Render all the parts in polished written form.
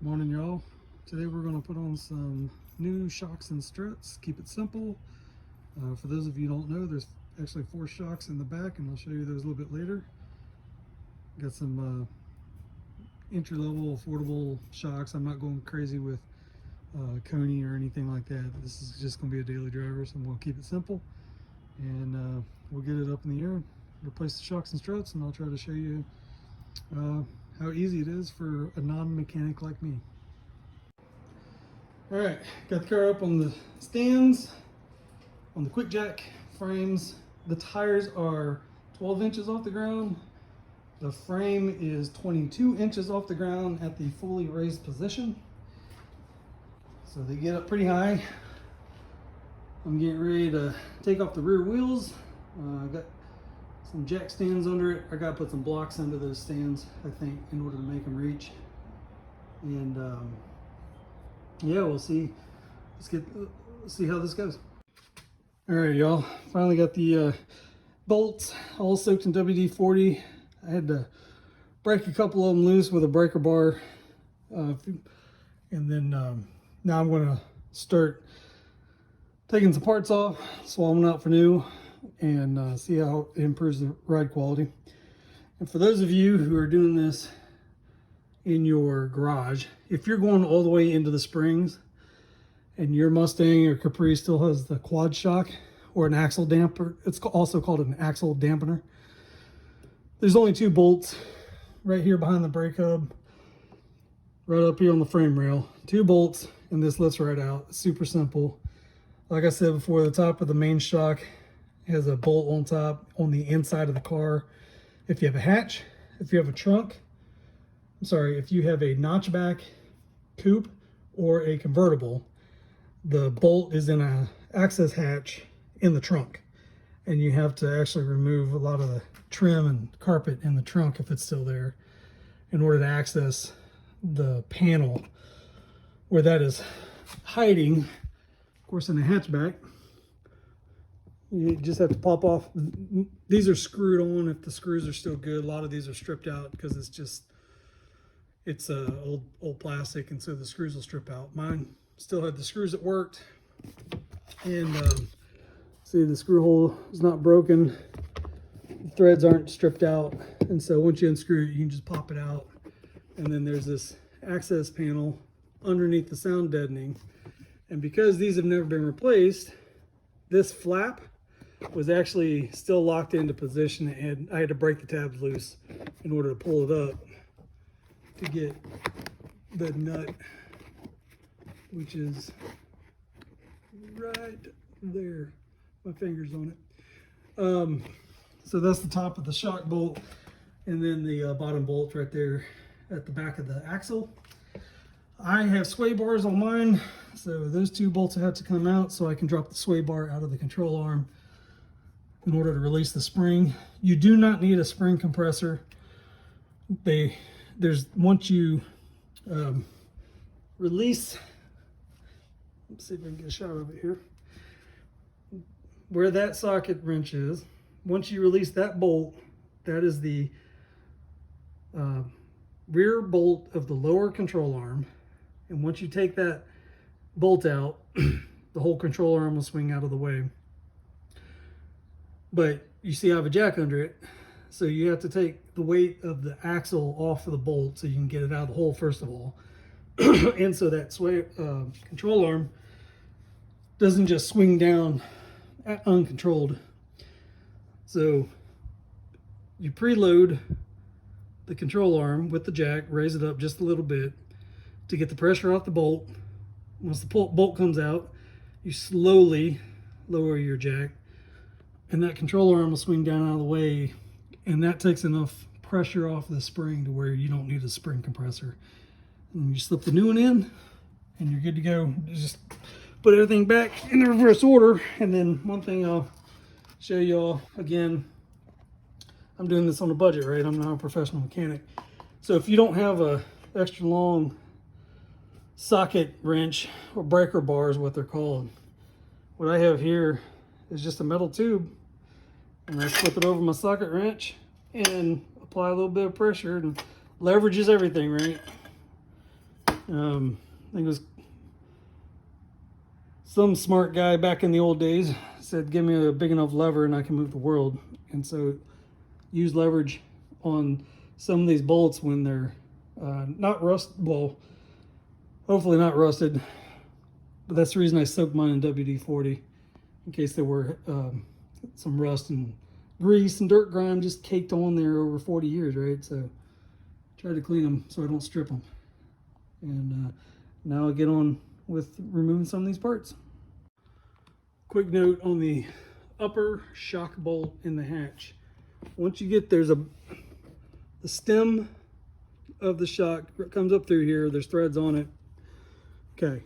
Morning, y'all. Today we're going to put on some new shocks and struts. Keep it simple. For those of you who don't know, there's actually 4 shocks in the back, and I'll show you those a little bit later. Got some entry-level, affordable shocks. I'm not going crazy with Coney or anything like that. This is just going to be a daily driver, so I'm going to keep it simple. And we'll get it up in the air, replace the shocks and struts, and I'll try to show you how easy it is for a non-mechanic like me. All right, got the car up on the stands, on the QuickJack frames. The tires are 12 inches off the ground. The frame is 22 inches off the ground at the fully raised position. So they get up pretty high. I'm getting ready to take off the rear wheels. I got some jack stands under it. I gotta put some blocks under those stands, I think, in order to make them reach. And yeah, we'll see. Let's see how this goes. All right, y'all. Finally got the bolts all soaked in WD-40. I had to break a couple of them loose with a breaker bar, and then now I'm gonna start taking some parts off, swap them out for new, and see how it improves the ride quality. And for those of you who are doing this in your garage, if you're going all the way into the springs and your Mustang or Capri still has the quad shock or an axle damper, it's also called an axle dampener. There's only 2 bolts right here behind the brake hub, right up here on the frame rail. 2 bolts, and this lifts right out. It's super simple. Like I said before, the top of the main shock has a bolt on top on the inside of the car. If you have a hatch, if you have a trunk, if you have a notchback coupe or a convertible, the bolt is in a access hatch in the trunk, and you have to actually remove a lot of the trim and carpet in the trunk if it's still there in order to access the panel where that is hiding. Of course, in the hatchback, you just have to pop off. These are screwed on if the screws are still good. A lot of these are stripped out because it's old plastic, and so the screws will strip out. Mine still had the screws that worked, and see, the screw hole is not broken. The threads aren't stripped out, and so once you unscrew it, you can just pop it out. And then there's this access panel underneath the sound deadening. And because these have never been replaced, this flap was actually still locked into position, and I had to break the tabs loose in order to pull it up to get the nut, which is right there. My finger's on it. So that's the top of the shock bolt, and then the bottom bolt right there at the back of the axle. I have sway bars on mine, so those 2 bolts have to come out so I can drop the sway bar out of the control arm in order to release the spring. You do not need a spring compressor. Once you release, let's see if I can get a shot of it here, where that socket wrench is. Once you release that bolt, that is the rear bolt of the lower control arm. And once you take that bolt out, the whole control arm will swing out of the way. But you see I have a jack under it, so you have to take the weight of the axle off of the bolt so you can get it out of the hole first of all. And so that sway control arm doesn't just swing down uncontrolled. So you preload the control arm with the jack, raise it up just a little bit to get the pressure off the bolt. Once the bolt comes out, you slowly lower your jack, and that control arm will swing down out of the way, and that takes enough pressure off the spring to where you don't need a spring compressor. And you slip the new one in, and you're good to go. Just put everything back in the reverse order. And then one thing I'll show y'all again, I'm doing this on a budget, right? I'm not a professional mechanic. So if you don't have a extra long socket wrench, or breaker bar is what they're called, what I have here is just a metal tube, and I flip it over my socket wrench and apply a little bit of pressure, and leverages everything, right? I think it was some smart guy back in the old days said, give me a big enough lever and I can move the world. And so use leverage on some of these bolts when they're not well, hopefully not rusted. But that's the reason I soaked mine in WD-40, in case there were some rust and grease and dirt grime just caked on there over 40 years, right? So try to clean them so I don't strip them. And now I'll get on with removing some of these parts. Quick note on the upper shock bolt in the hatch. Once you get the stem of the shock comes up through here, there's threads on it. Okay,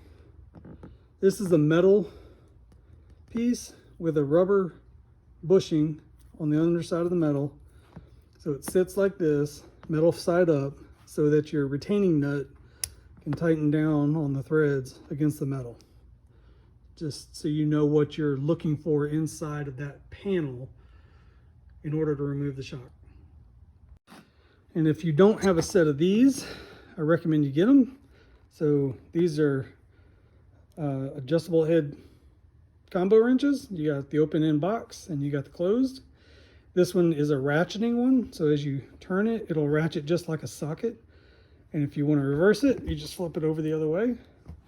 this is a metal piece with a rubber bushing on the underside of the metal. So it sits like this, metal side up, so that your retaining nut can tighten down on the threads against the metal. Just so you know what you're looking for inside of that panel in order to remove the shock. And if you don't have a set of these, I recommend you get them. So these are adjustable head combo wrenches. You got the open end box and you got the closed. This one is a ratcheting one. So as you turn it, it'll ratchet just like a socket. And if you want to reverse it, you just flip it over the other way.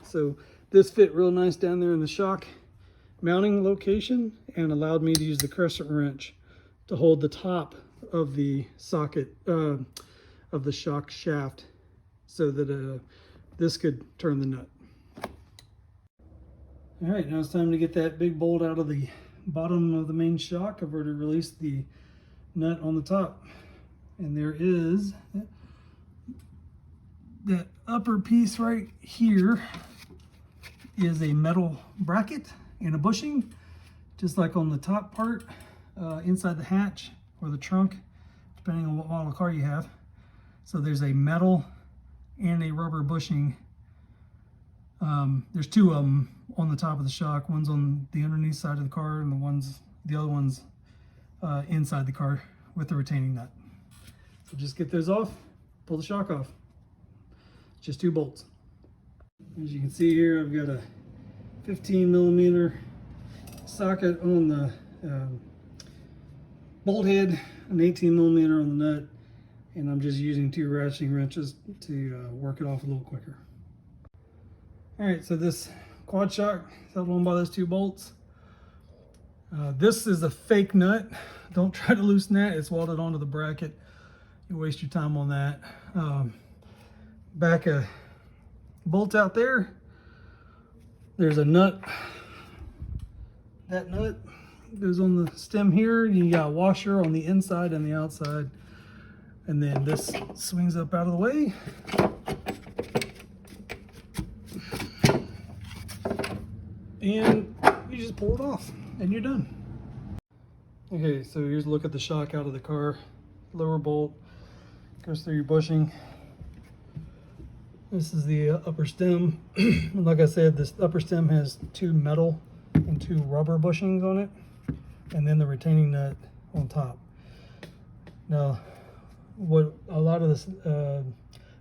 So this fit real nice down there in the shock mounting location and allowed me to use the crescent wrench to hold the top of the socket of the shock shaft so that this could turn the nut. All right, now it's time to get that big bolt out of the bottom of the main shock. I've already released the nut on the top. And there is that upper piece right here is a metal bracket and a bushing, just like on the top part inside the hatch or the trunk, depending on what model car you have. So there's a metal and a rubber bushing. There's two of them on the top of the shock. One's on the underneath side of the car and the other one's inside the car with the retaining nut. So just get those off, pull the shock off. Just two bolts. As you can see here, I've got a 15mm socket on the bolt head, an 18mm on the nut, and I'm just using two ratcheting wrenches to work it off a little quicker. All right, so this quad shock is held on by those two bolts. This is a fake nut. Don't try to loosen that. It's welded onto the bracket. You waste your time on that. Back a bolt out there. There's a nut. That nut goes on the stem here. You got a washer on the inside and the outside. And then this swings up out of the way. And you just pull it off and you're done. Okay, so here's a look at the shock out of the car. Lower bolt goes through your bushing. This is the upper stem. Like I said, this upper stem has two metal and two rubber bushings on it, and then the retaining nut on top. Now, what a lot of this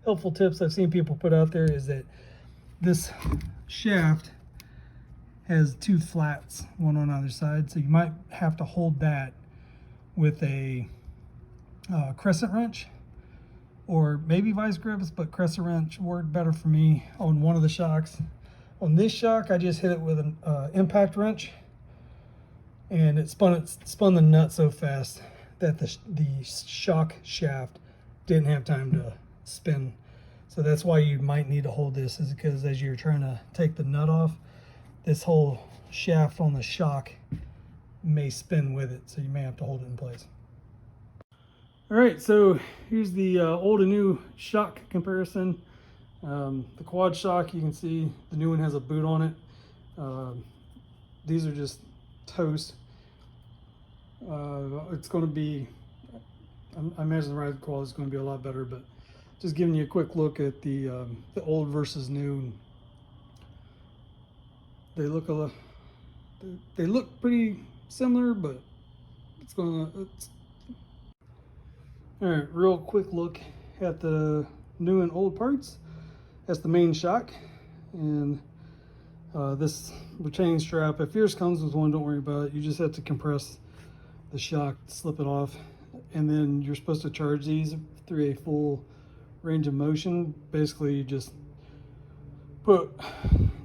helpful tips I've seen people put out there is that this shaft has two flats, one on either side, so you might have to hold that with a crescent wrench, or maybe vice grips, but crescent wrench worked better for me on one of the shocks. On this shock, I just hit it with an impact wrench, and it spun the nut so fast that the shock shaft didn't have time to spin. So that's why you might need to hold this, is because as you're trying to take the nut off, this whole shaft on the shock may spin with it, so you may have to hold it in place. All right, so here's the old and new shock comparison. The quad shock, you can see the new one has a boot on it. These are just toast. It's going to be, I imagine the ride quality is going to be a lot better, but just giving you a quick look at the old versus new. They look pretty similar, but all right, real quick look at the new and old parts. That's the main shock. And this retaining strap, if yours comes with one, don't worry about it. You just have to compress the shock, slip it off, and then you're supposed to charge these through a full range of motion. Basically, you just put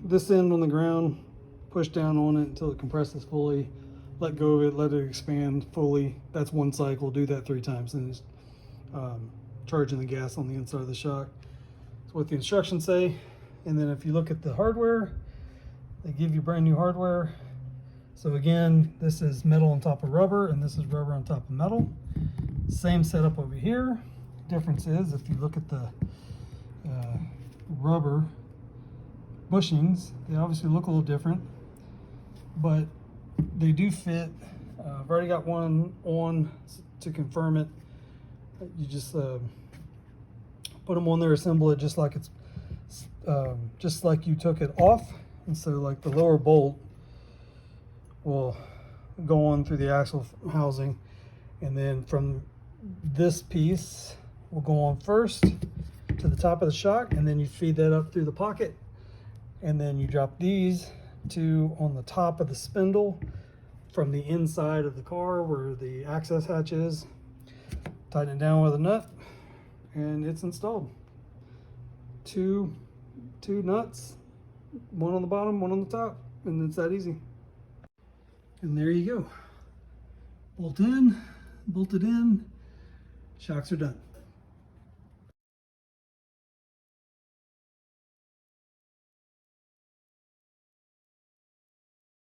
this end on the ground, push down on it until it compresses fully, let go of it, let it expand fully. That's one cycle. Do that 3 times, and it's charging the gas on the inside of the shock. That's what the instructions say. And then if you look at the hardware, they give you brand new hardware. So again, this is metal on top of rubber, and this is rubber on top of metal. Same setup over here. Difference is, if you look at the rubber bushings, they obviously look a little different, but they do fit. I've already got one on to confirm it. You just put them on there, assemble it just like it's just like you took it off. And so like the lower bolt will go on through the axle housing, and then from this piece will go on first to the top of the shock, and then you feed that up through the pocket, and then you drop these two on the top of the spindle from the inside of the car where the access hatch is. Tighten it down with a nut, and it's installed. Two nuts, one on the bottom, one on the top, and it's that easy. And there you go. Bolt in, bolted in, shocks are done.